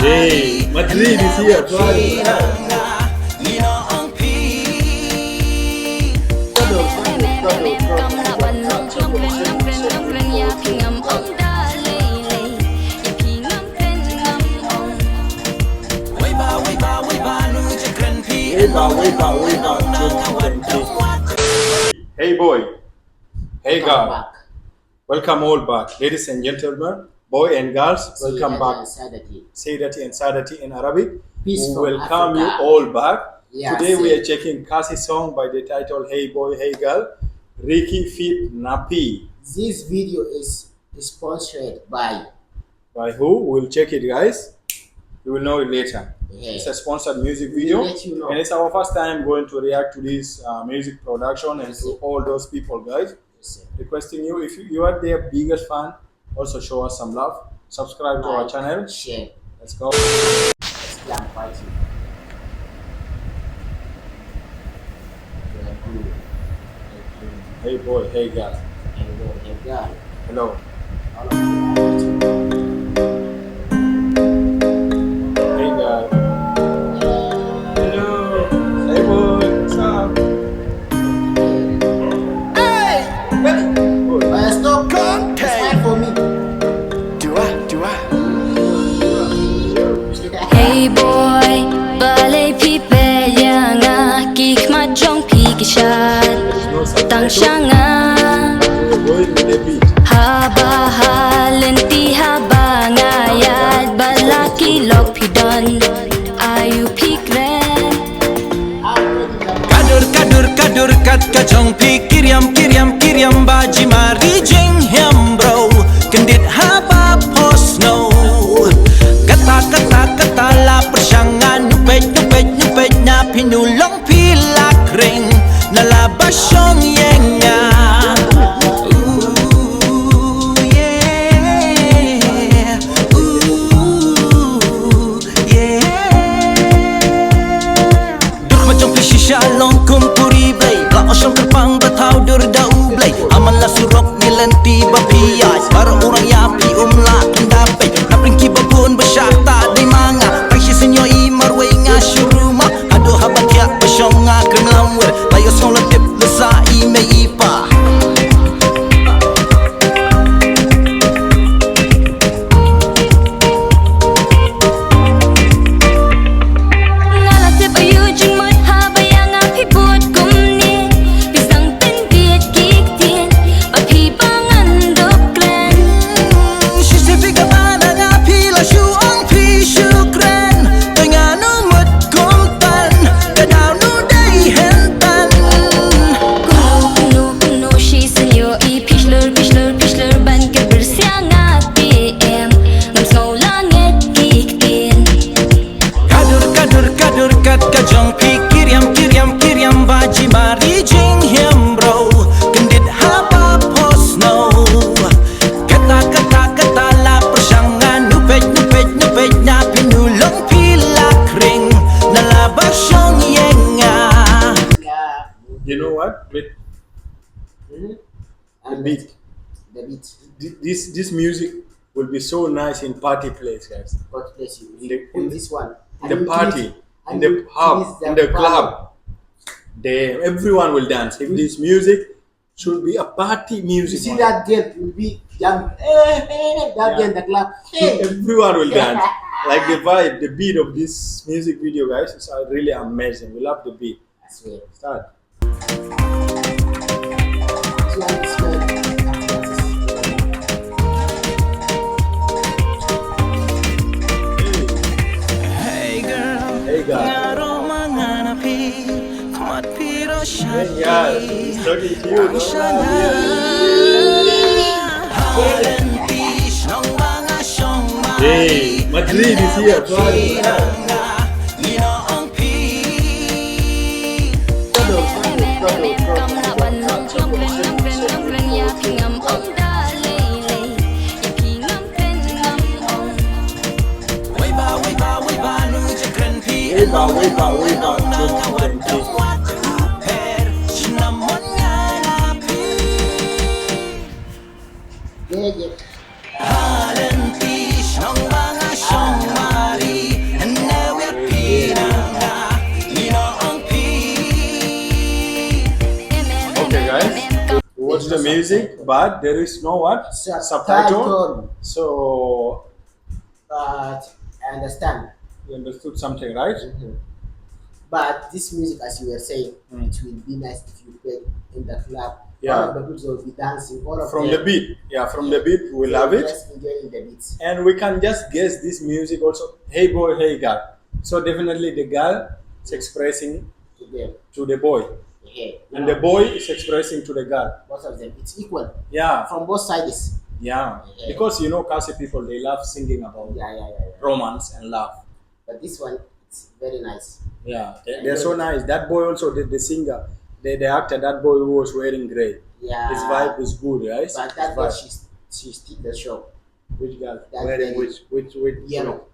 Hey, Madrid is here. Hey boy, hey girl, welcome all back. Ladies and gentlemen, boy and girls, welcome back. Sayyidati and Sadati in Arabic. Peace We from welcome you Africa. all back. Yeah, Today we are checking Khasi song by the title Hey Boy, Hey Girl, Ricky feat Naphi. This video is sponsored by By who? We'll check it, guys. You will know it later. Yeah. It's a sponsored music video, We'll let you know. and it's our first time going to react to this music production, and to all those people, guys. Requesting you, if you are their biggest fan, also show us some love. Subscribe to our channel. Share. Let's go. Islam fighting. Hey boy, hey girl. Hey girl. Hello. All of you. Hey girl. Hello. Hey boy. What's up? Hey! Ready? Good. Stop. Smile for me. Hey boy, balay people yang kik majong pikishan tang syanga We're going with the beat. haba halenti haba ngayat balaki lok pidon ayu pikren Kadur kat kajong pi kiriam baji mari jeng hem bro kendit haba posno kata la persangan nupet na pinulong pilak ring nalabas syong yenga Shalom kumpuri blay La osyong terpang batau durdau blay Aman la surok nilanti bapiyas Para orang yapi umla kendapay Napringki babun bersyakta di manga Taksi senyo imar wey ngasyu rumah Aduh habat yak basyong ngakrim lamwer Layo song latip lesa ime ipa You know what? With And beat. The beat. This music will be so nice in party place, guys. God bless you. In this one. the party, in the pub, in the club. There, everyone will dance. If this music should be a party You music, see one. that girl will be young. That girl in the club. Hey! Everyone will dance. Like the vibe, the beat of this music video, guys, is really amazing. We love the beat. I swear. Start. This one is good. Hey girl Hey guys. Ngaro manganapi Kumat piro Hey guys. It's talking to you. Hey, Madrid is here. Way ba, the music, but there is no what subtitle. So But I understand. you understood something, right? But this music, as you were saying, Mm. it will be nice if you play in the club. Yeah. All of the people will be dancing. All of From them, the beat, yeah, from the beat we they love will it, just enjoying the beats. and we can just guess this music also. Hey boy, hey girl. So definitely the girl is expressing To them. to the boy, Yeah. and the boy is expressing to the girl. Both of them, it's equal Yeah, from both sides. yeah. Because you know, Khasi people they love singing about Yeah. romance and love. But this one, it's very nice. Yeah, they're so nice. That boy also, the singer, the actor, that boy who was wearing gray. Yeah. His vibe is good, right? But His that girl, vibe. she still the show. Which girl? that Wearing lady. which Yellow.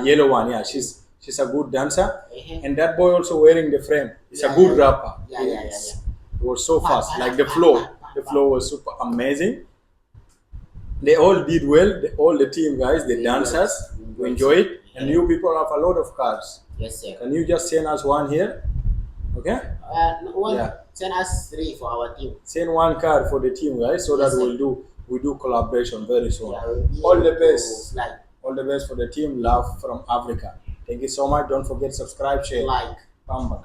yellow one. Yeah, she's a good dancer, Uh-huh. and that boy also wearing the frame. He's a good rapper. Yeah. It was so fast, like the flow. The flow was super amazing. They all did well. All the team guys, the We dancers, enjoyed. we enjoy it. And you people have a lot of cards. Yes, sir. Can you just send us one here? Okay. One, Yeah. send us 3 for our team. Send one card for the team, guys, so Yes, that sir. we do collaboration very soon. Yeah, we'll be All the able to best. fly. All the best for the team. Love from Africa. Thank you so much. Don't forget subscribe, share. Like. Bamba.